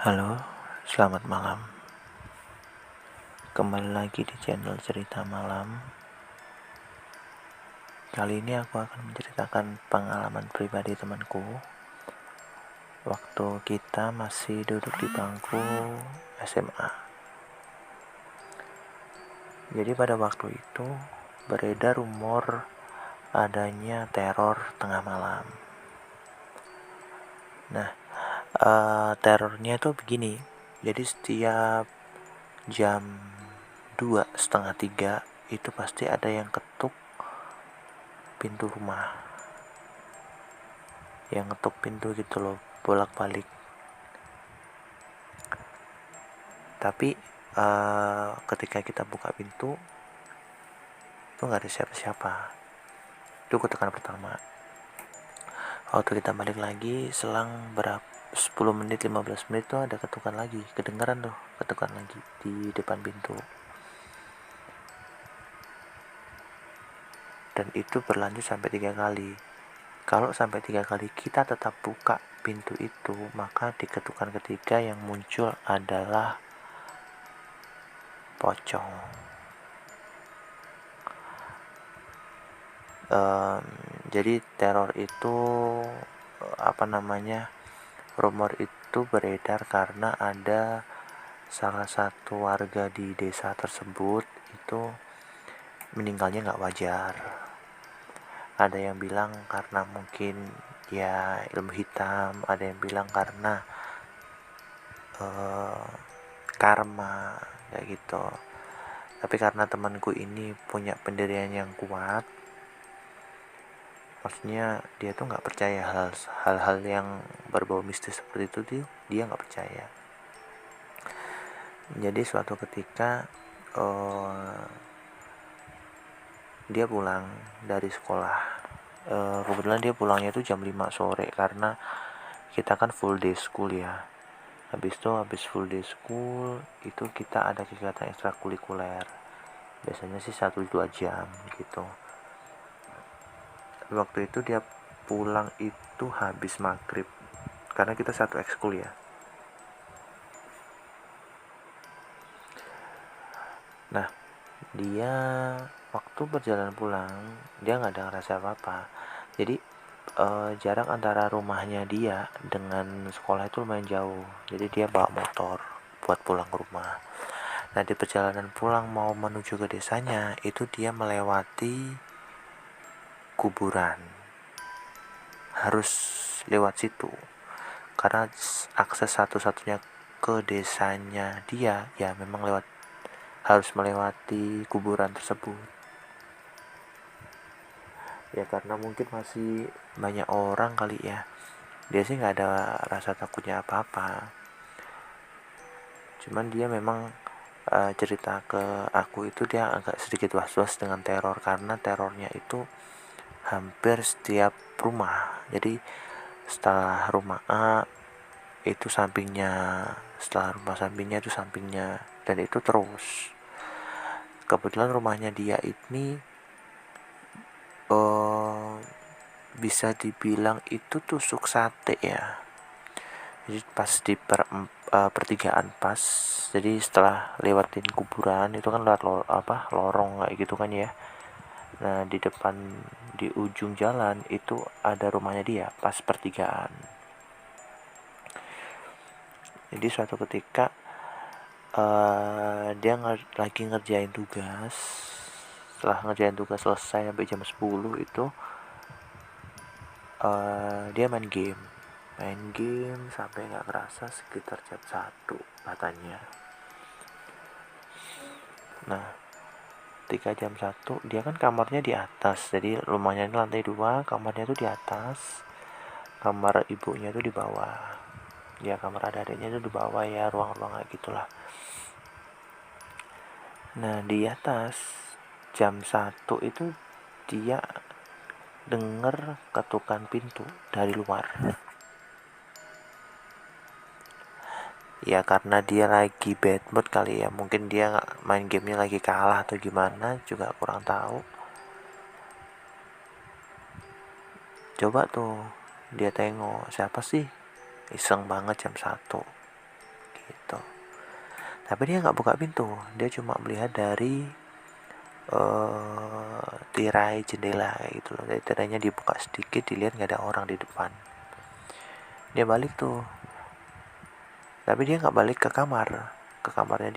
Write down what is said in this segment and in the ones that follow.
Halo, selamat malam. Kembali lagi di channel Cerita Malam. Kali ini aku akan menceritakan pengalaman pribadi temanku waktu kita masih duduk di bangku SMA. Jadi pada waktu itu beredar rumor adanya teror tengah malam. Nah, terornya itu begini. Jadi setiap jam 2:30 itu pasti ada yang ketuk pintu rumah, yang ngetuk pintu gitu loh, bolak-balik. Tapi ketika kita buka pintu itu nggak ada siapa-siapa. Itu ketukan pertama. Waktu kita balik lagi selang berapa 10 menit 15 menit tuh ada ketukan lagi, kedengaran tuh ketukan lagi di depan pintu. Dan itu berlanjut sampai 3 kali. Kalau sampai 3 kali kita tetap buka pintu itu, maka di ketukan ketiga yang muncul adalah pocong. Jadi teror itu rumor itu beredar karena ada salah satu warga di desa tersebut itu meninggalnya nggak wajar. Ada yang bilang karena mungkin ya ilmu hitam, ada yang bilang karena karma kayak gitu. Tapi karena temanku ini punya pendirian yang kuat, maksudnya dia tuh nggak percaya hal-hal yang berbau mistis seperti itu, dia nggak percaya. Jadi suatu ketika dia pulang dari sekolah. Kebetulan dia pulangnya itu jam 5 sore karena kita kan full day school ya. Habis full day school itu kita ada kegiatan ekstrakurikuler. Biasanya sih 1-2 jam gitu. Waktu itu dia pulang itu habis maghrib karena kita satu ekskul ya. Nah, dia waktu perjalanan pulang dia nggak ada ngerasa apa-apa. Jadi jarak antara rumahnya dia dengan sekolah itu lumayan jauh. Jadi dia bawa motor buat pulang ke rumah. Nah, di perjalanan pulang mau menuju ke desanya itu dia melewati kuburan. Harus lewat situ karena akses satu-satunya ke desanya dia ya memang harus melewati kuburan tersebut. Ya karena mungkin masih banyak orang kali ya, dia sih nggak ada rasa takutnya apa-apa. Cuman dia memang cerita ke aku itu dia agak sedikit was-was dengan teror karena terornya itu hampir setiap rumah. Jadi setelah rumah A itu sampingnya, setelah rumah sampingnya itu sampingnya, dan itu terus. Kebetulan rumahnya dia ini bisa dibilang itu tusuk sate ya. Jadi pas di pertigaan pas, jadi setelah lewatin kuburan itu kan lewat lorong kayak gitu kan ya. Nah di depan, di ujung jalan itu ada rumahnya dia pas pertigaan. Jadi suatu ketika dia lagi ngerjain tugas. Setelah ngerjain tugas selesai sampai jam 10 itu dia main game sampai nggak kerasa sekitar jam 1 katanya. Nah, ketika jam 1 dia kan kamarnya di atas, jadi rumahnya ini lantai 2, kamarnya itu di atas, kamar ibunya itu di bawah, ya kamar adik-adiknya itu di bawah ya, ruang-ruang kayak gitulah. Nah di atas jam 1 itu dia denger ketukan pintu dari luar. Ya karena dia lagi bad mood kali ya, mungkin dia main gamenya lagi kalah atau gimana juga kurang tahu. Coba tuh dia tengok siapa sih, iseng banget jam 1. Tapi dia nggak buka pintu, dia cuma melihat dari tirai jendela gitu loh. Dari tirainya dibuka sedikit, dilihat nggak ada orang di depan. Dia balik tuh, tapi dia nggak balik ke kamarnya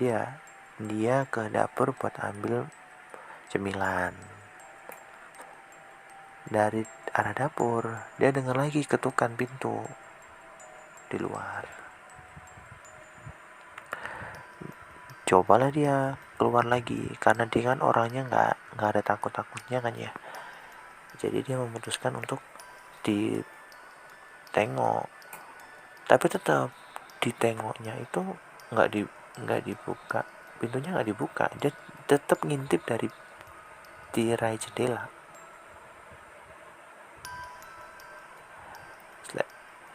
dia ke dapur buat ambil cemilan. Dari arah dapur dia dengar lagi ketukan pintu di luar. Cobalah dia keluar lagi, karena dia kan orangnya nggak ada takut-takutnya kan ya. Jadi dia memutuskan untuk ditengok, tapi tetap ditengoknya itu nggak di nggak dibuka pintunya, nggak dibuka. Dia tetap ngintip dari tirai jendela.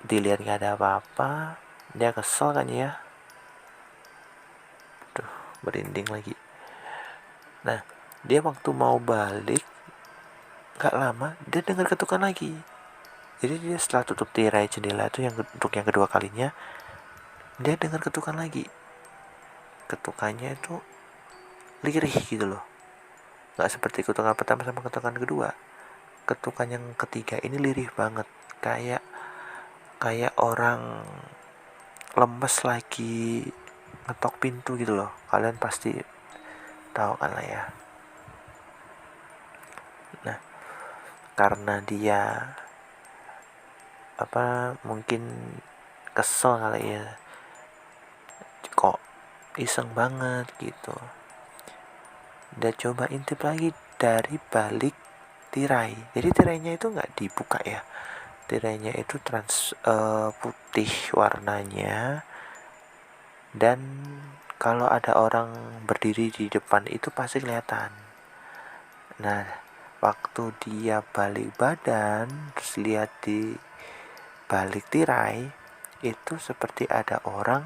Dilihat nggak ada apa-apa, dia kesel kan ya. Tuh, merinding lagi. Nah, dia waktu mau balik nggak lama dia dengar ketukan lagi. Jadi dia setelah tutup tirai jendela itu untuk yang kedua kalinya, dia dengar ketukan lagi. Ketukannya itu lirih gitu loh, nggak seperti ketukan pertama sama ketukan kedua. Ketukan yang ketiga ini lirih banget, kayak orang lemes lagi ngetok pintu gitu loh. Kalian pasti tahu kan lah ya. Nah, karena dia mungkin kesel kali ya, kok iseng banget gitu, dia coba intip lagi dari balik tirai. Jadi tirainya itu nggak dibuka ya, tirainya itu putih warnanya, dan kalau ada orang berdiri di depan itu pasti kelihatan. Nah, waktu dia balik badan terus lihat di balik tirai, itu seperti ada orang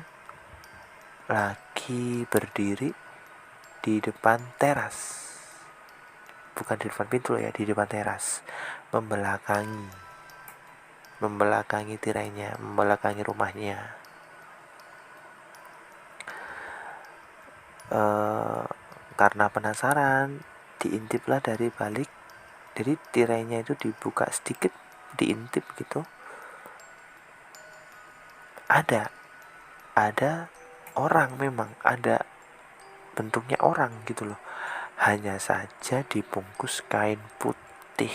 lagi berdiri di depan teras. Bukan di depan pintu ya, di depan teras, membelakangi tirainya, membelakangi rumahnya. Karena penasaran, diintiplah dari balik. Jadi tirainya itu dibuka sedikit, diintip gitu. Ada orang, memang ada bentuknya orang gitu loh. Hanya saja dibungkus kain putih.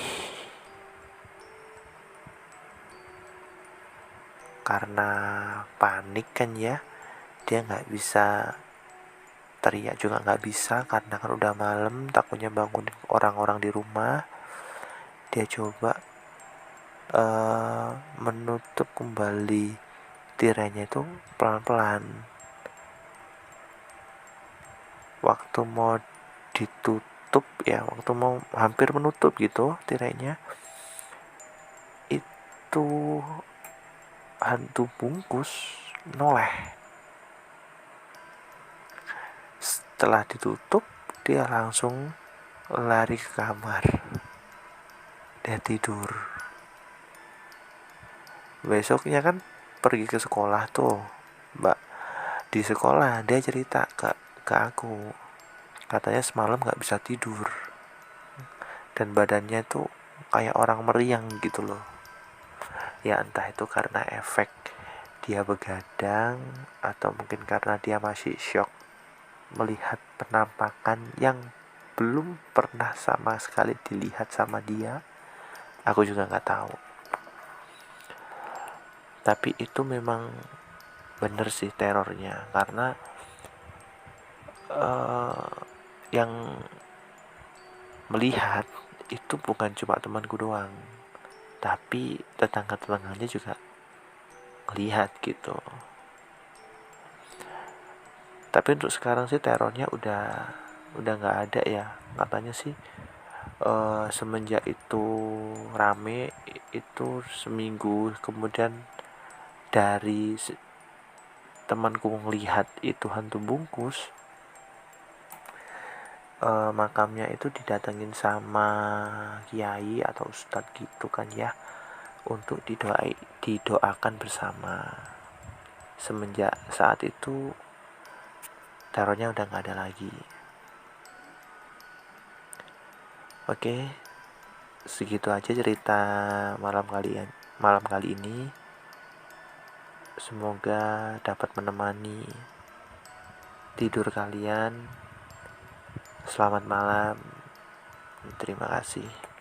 Karena panik kan ya, dia nggak bisa teriak juga, nggak bisa karena kan udah malam, takutnya bangun orang-orang di rumah. Dia coba menutup kembali tirainya itu pelan-pelan. Waktu mau ditutup ya, waktu mau hampir menutup gitu tirainya, itu hantu bungkus noleh. Setelah ditutup, dia langsung lari ke kamar. Dia tidur. Besoknya kan pergi ke sekolah tuh, Mbak. Di sekolah dia cerita ke aku, katanya semalam nggak bisa tidur dan badannya tuh kayak orang meriang gitu loh. Ya entah itu karena efek dia begadang atau mungkin karena dia masih shock melihat penampakan yang belum pernah sama sekali dilihat sama dia. Aku juga nggak tahu. Tapi itu memang bener sih terornya, karena yang melihat itu bukan cuma temanku doang, tapi tetangga-tetangganya juga melihat gitu. Tapi untuk sekarang sih terornya udah nggak ada ya, katanya sih. Semenjak itu rame, itu seminggu kemudian dari temanku melihat itu hantu bungkus, makamnya itu didatengin sama kiai atau ustadz gitu kan ya, untuk didoakan bersama. Semenjak saat itu terornya udah nggak ada lagi. Oke, segitu aja cerita malam kali ini. Semoga dapat menemani tidur kalian. Selamat malam. Terima kasih.